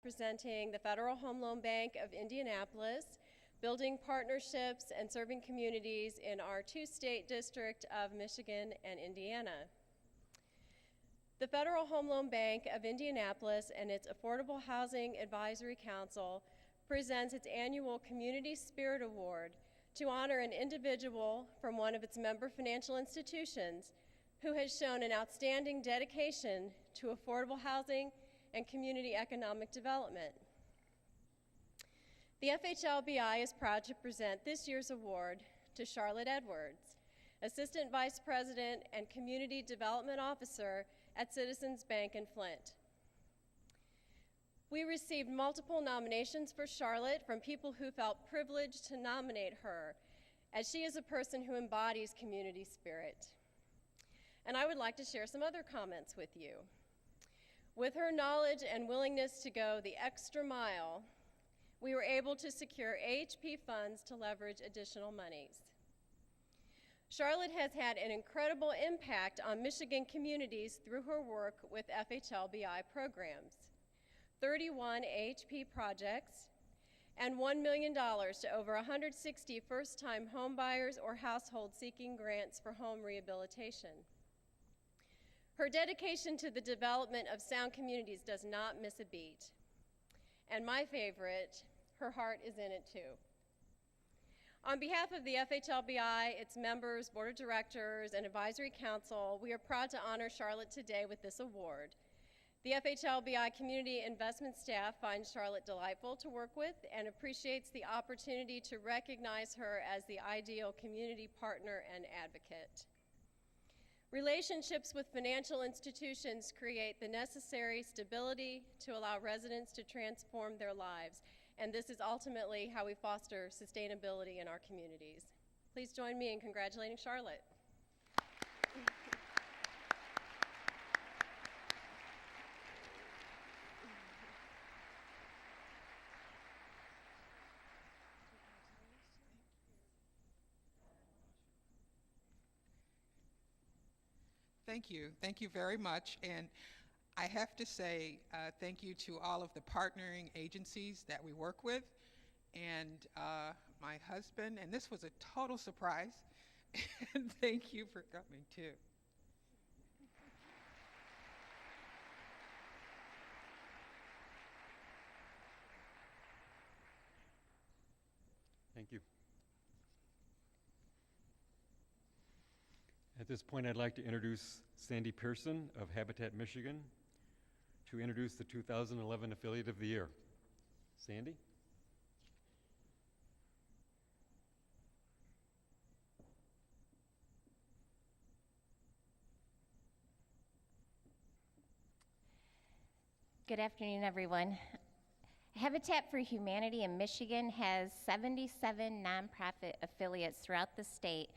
representing the Federal Home Loan Bank of Indianapolis, building partnerships and serving communities in our two-state district of Michigan and Indiana. The Federal Home Loan Bank of Indianapolis and its Affordable Housing Advisory Council presents its annual Community Spirit Award to honor an individual from one of its member financial institutions who has shown an outstanding dedication to affordable housing and community economic development. The FHLBI is proud to present this year's award to Charlotte Edwards, Assistant Vice President and Community Development Officer at Citizens Bank in Flint. We received multiple nominations for Charlotte from people who felt privileged to nominate her, as she is a person who embodies community spirit. And I would like to share some other comments with you. With her knowledge and willingness to go the extra mile, we were able to secure AHP funds to leverage additional monies. Charlotte has had an incredible impact on Michigan communities through her work with FHLBI programs, 31 AHP projects, and $1 million to over 160 first-time homebuyers or households seeking grants for home rehabilitation. Her dedication to the development of sound communities does not miss a beat. And my favorite, her heart is in it too. On behalf of the FHLBI, its members, board of directors, and advisory council, we are proud to honor Charlotte today with this award. The FHLBI community investment staff finds Charlotte delightful to work with and appreciates the opportunity to recognize her as the ideal community partner and advocate. Relationships with financial institutions create the necessary stability to allow residents to transform their lives, and this is ultimately how we foster sustainability in our communities. Please join me in congratulating Charlotte. Thank you. Thank you very much. And I have to say thank you to all of the partnering agencies that we work with, and my husband, and this was a total surprise, and thank you for coming too. Thank you. At this point, I'd like to introduce Sandy Pearson of Habitat Michigan to introduce the 2011 Affiliate of the Year. Sandy? Good afternoon, everyone. Habitat for Humanity in Michigan has 77 nonprofit affiliates throughout the state,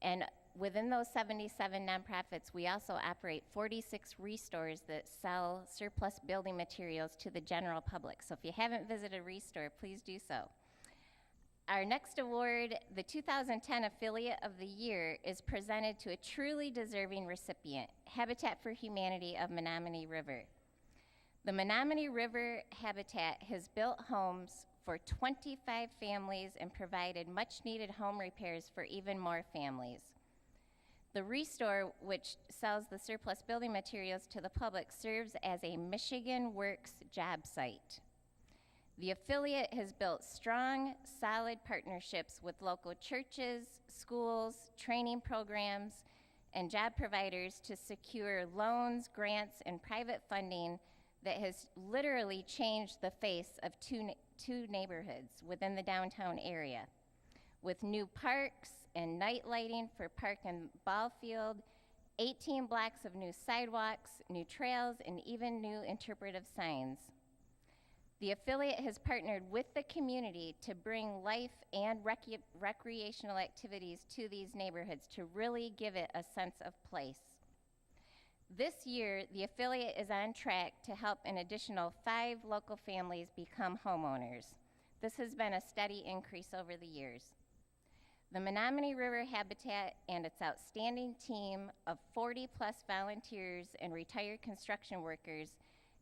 and within those 77 nonprofits, we also operate 46 restores that sell surplus building materials to the general public. So if you haven't visited a restore, please do so. Our next award, the 2010 Affiliate of the Year, is presented to a truly deserving recipient, Habitat for Humanity of Menominee River. The Menominee River Habitat has built homes for 25 families and provided much needed home repairs for even more families. The Restore, which sells the surplus building materials to the public, serves as a Michigan Works job site. The affiliate has built strong, solid partnerships with local churches, schools, training programs, and job providers to secure loans, grants, and private funding that has literally changed the face of two neighborhoods within the downtown area, with new parks and night lighting for park and ball field, 18 blocks of new sidewalks, new trails, and even new interpretive signs. The affiliate has partnered with the community to bring life and recreational activities to these neighborhoods to really give it a sense of place. This year, the affiliate is on track to help an additional 5 local families become homeowners. This has been a steady increase over the years. The Menominee River Habitat and its outstanding team of 40-plus volunteers and retired construction workers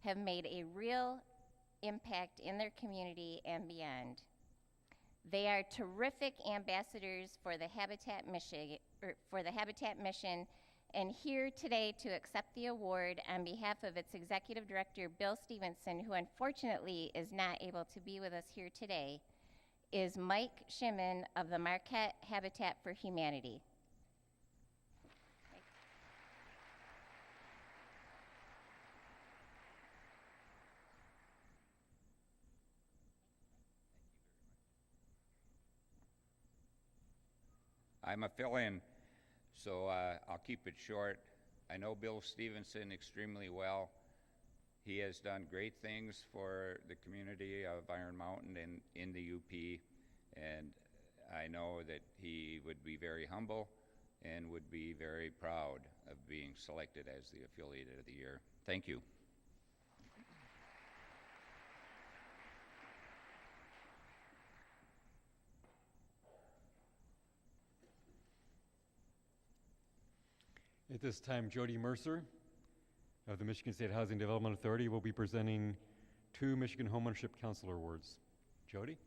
have made a real impact in their community and beyond. They are terrific ambassadors for the Habitat Mission, and here today to accept the award on behalf of its Executive Director, Bill Stevenson, who unfortunately is not able to be with us here today, is Mike Shimon of the Marquette Habitat for Humanity. I'm a fill-in, so I'll keep it short. I know Bill Stevenson extremely well. He has done great things for the community of Iron Mountain and in the UP, and I know that he would be very humble and would be very proud of being selected as the Affiliate of the Year. Thank you. At this time, Jody Mercer of the Michigan State Housing Development Authority will be presenting 2 Michigan Homeownership Counselor Awards. Jody?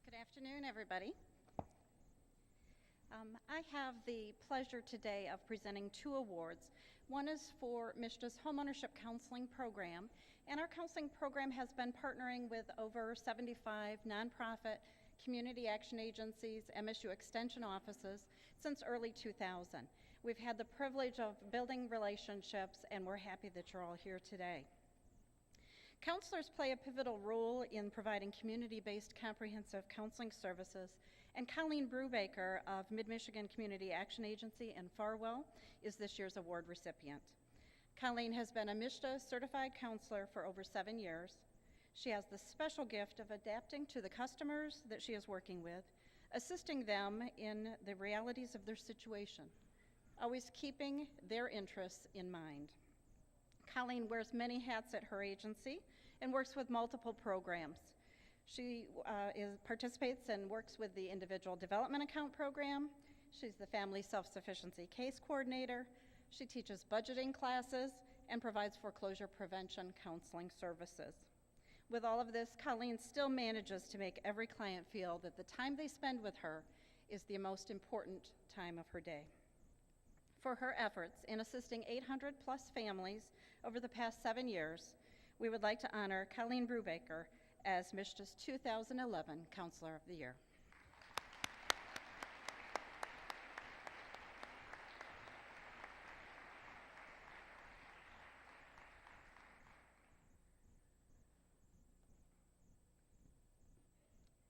Good afternoon, everybody. I have the pleasure today of presenting 2 awards. One is for MSHDA's Homeownership Counseling Program, and our counseling program has been partnering with over 75 nonprofit community action agencies, MSU extension offices since early 2000. We've had the privilege of building relationships, and we're happy that you're all here today. Counselors play a pivotal role in providing community-based comprehensive counseling services, and Colleen Brubaker of Mid-Michigan Community Action Agency in Farwell is this year's award recipient. Colleen has been a MSHDA certified counselor for over 7 years. She has the special gift of adapting to the customers that she is working with, assisting them in the realities of their situation, always keeping their interests in mind. Colleen wears many hats at her agency and works with multiple programs. She participates and works with the Individual Development Account Program. She's the Family Self-Sufficiency Case Coordinator. She teaches budgeting classes and provides foreclosure prevention counseling services. With all of this, Colleen still manages to make every client feel that the time they spend with her is the most important time of her day. For her efforts in assisting 800 plus families over the past 7 years, we would like to honor Colleen Brubaker as MSHDA's 2011 Counselor of the Year.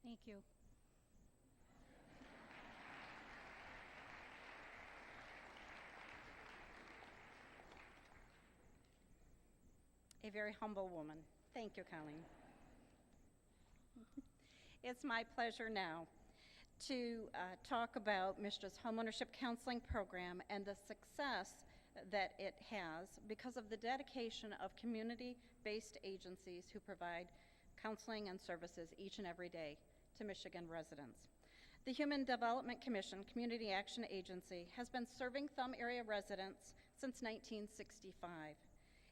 Thank you. A very humble woman. Thank you, Colleen. It's my pleasure now to talk about MSHDA's Homeownership Counseling Program and the success that it has because of the dedication of community-based agencies who provide counseling and services each and every day to Michigan residents. The Human Development Commission Community Action Agency has been serving Thumb area residents since 1965.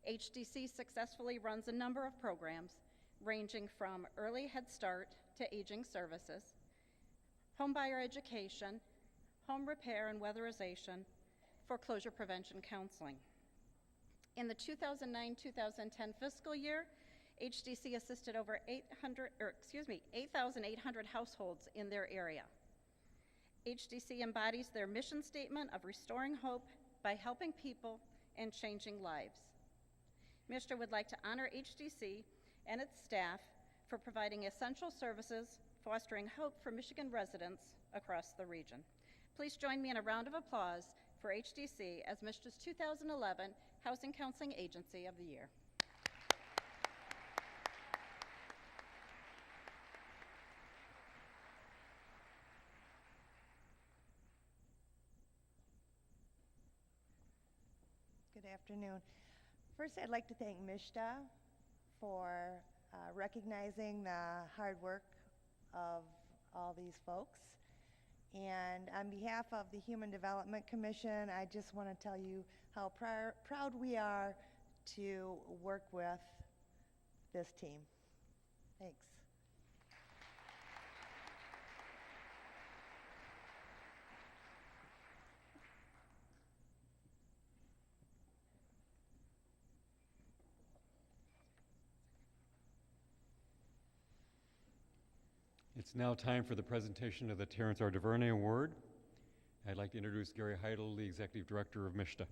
HDC successfully runs a number of programs ranging from early Head Start to aging services, homebuyer education, home repair and weatherization, foreclosure prevention counseling. In the 2009-2010 fiscal year, HDC assisted over 8,800 households in their area. HDC embodies their mission statement of restoring hope by helping people and changing lives. MSHDA would like to honor HDC and its staff for providing essential services, fostering hope for Michigan residents across the region. Please join me in a round of applause for HDC as MSHDA's 2011 Housing Counseling Agency of the Year. Good afternoon. First, I'd like to thank MSHDA for recognizing the hard work of all these folks And on behalf of the Human Development Commission, I just want to tell you how proud we are to work with this team. Thanks. It's now time for the presentation of the Terrence R. DuVernay Award. I'd like to introduce Gary Heidel, the Executive Director of MISHDA.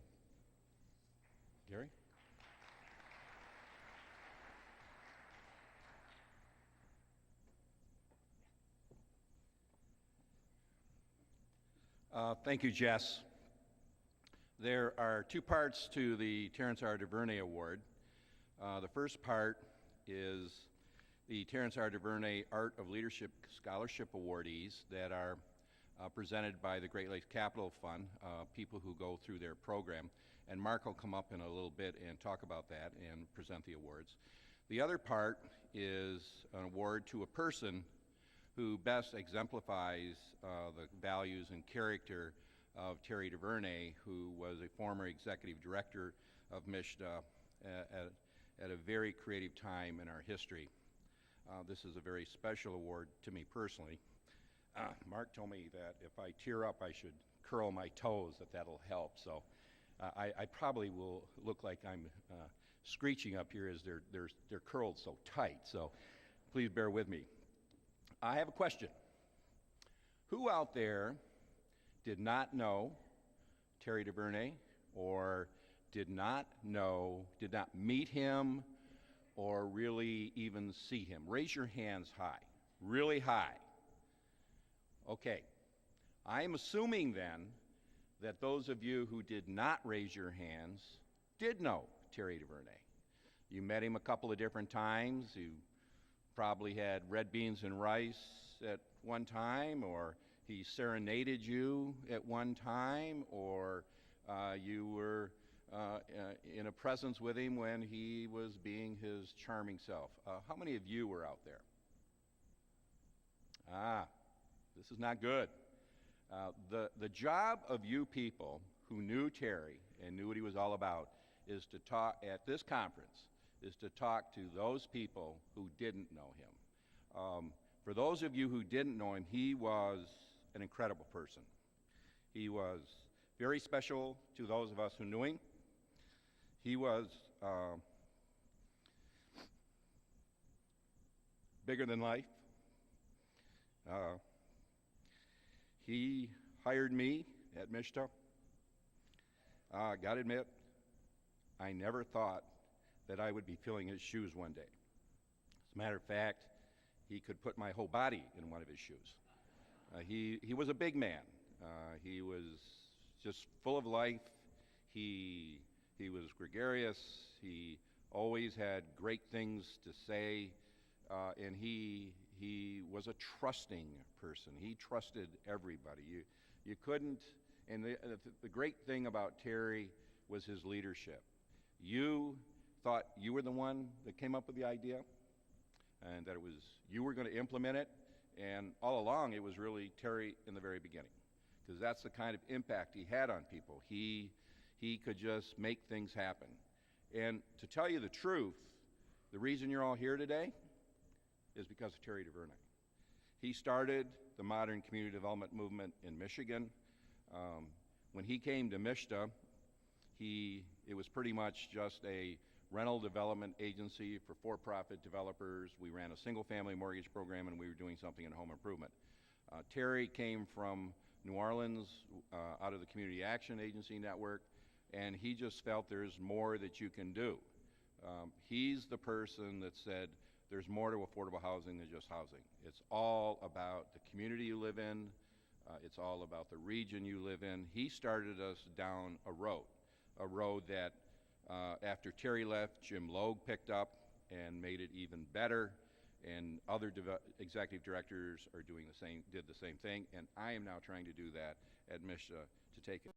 Gary? Thank you, Jess. There are two parts to the Terrence R. DuVernay Award. The first part is the Terrence R. DuVernay Art of Leadership Scholarship awardees that are presented by the Great Lakes Capital Fund, people who go through their program. And Mark will come up in a little bit and talk about that and present the awards. The other part is an award to a person who best exemplifies the values and character of Terry DuVernay, who was a former executive director of MISHDA at a very creative time in our history. This is a very special award to me personally. Mark told me that if I tear up, I should curl my toes, that'll help. So I probably will look like I'm screeching up here as they're curled so tight. So please bear with me. I have a question. Who out there did not know Terry DuVernay, or did not meet him, or really even see him? Raise your hands high, really high. Okay. I'm assuming then that those of you who did not raise your hands did know Terry DuVernay. You met him a couple of different times. You probably had red beans and rice at one time, or he serenaded you at one time, or you were in a presence with him when he was being his charming self. How many of you were out there? This is not good. The job of you people who knew Terry and knew what he was all about is to talk at this conference, is to talk to those people who didn't know him. For those of you who didn't know him, he was an incredible person. He was very special to those of us who knew him. He was bigger than life. He hired me at MISHDA. Gotta admit, I never thought that I would be filling his shoes one day. As a matter of fact, he could put my whole body in one of his shoes. He was a big man. He was just full of life. He was gregarious. He always had great things to say, and he was a trusting person. He trusted everybody. You couldn't, and the great thing about Terry was his leadership. You thought you were the one that came up with the idea, and that it was you were going to implement it, and all along it was really Terry in the very beginning, because that's the kind of impact he had on people. He could just make things happen. And to tell you the truth, the reason you're all here today is because of Terry DuVernay. He started the modern community development movement in Michigan. When he came to MISHDA, it was pretty much just a rental development agency for for-profit developers. We ran a single-family mortgage program, and we were doing something in home improvement. Terry came from New Orleans, out of the Community Action Agency network, and he just felt there's more that you can do. He's the person that said there's more to affordable housing than just housing. It's all about the community you live in. It's all about the region you live in. He started us down a road that after Terry left, Jim Logue picked up and made it even better, and other executive directors are did the same thing, and I am now trying to do that at MISHDA to take it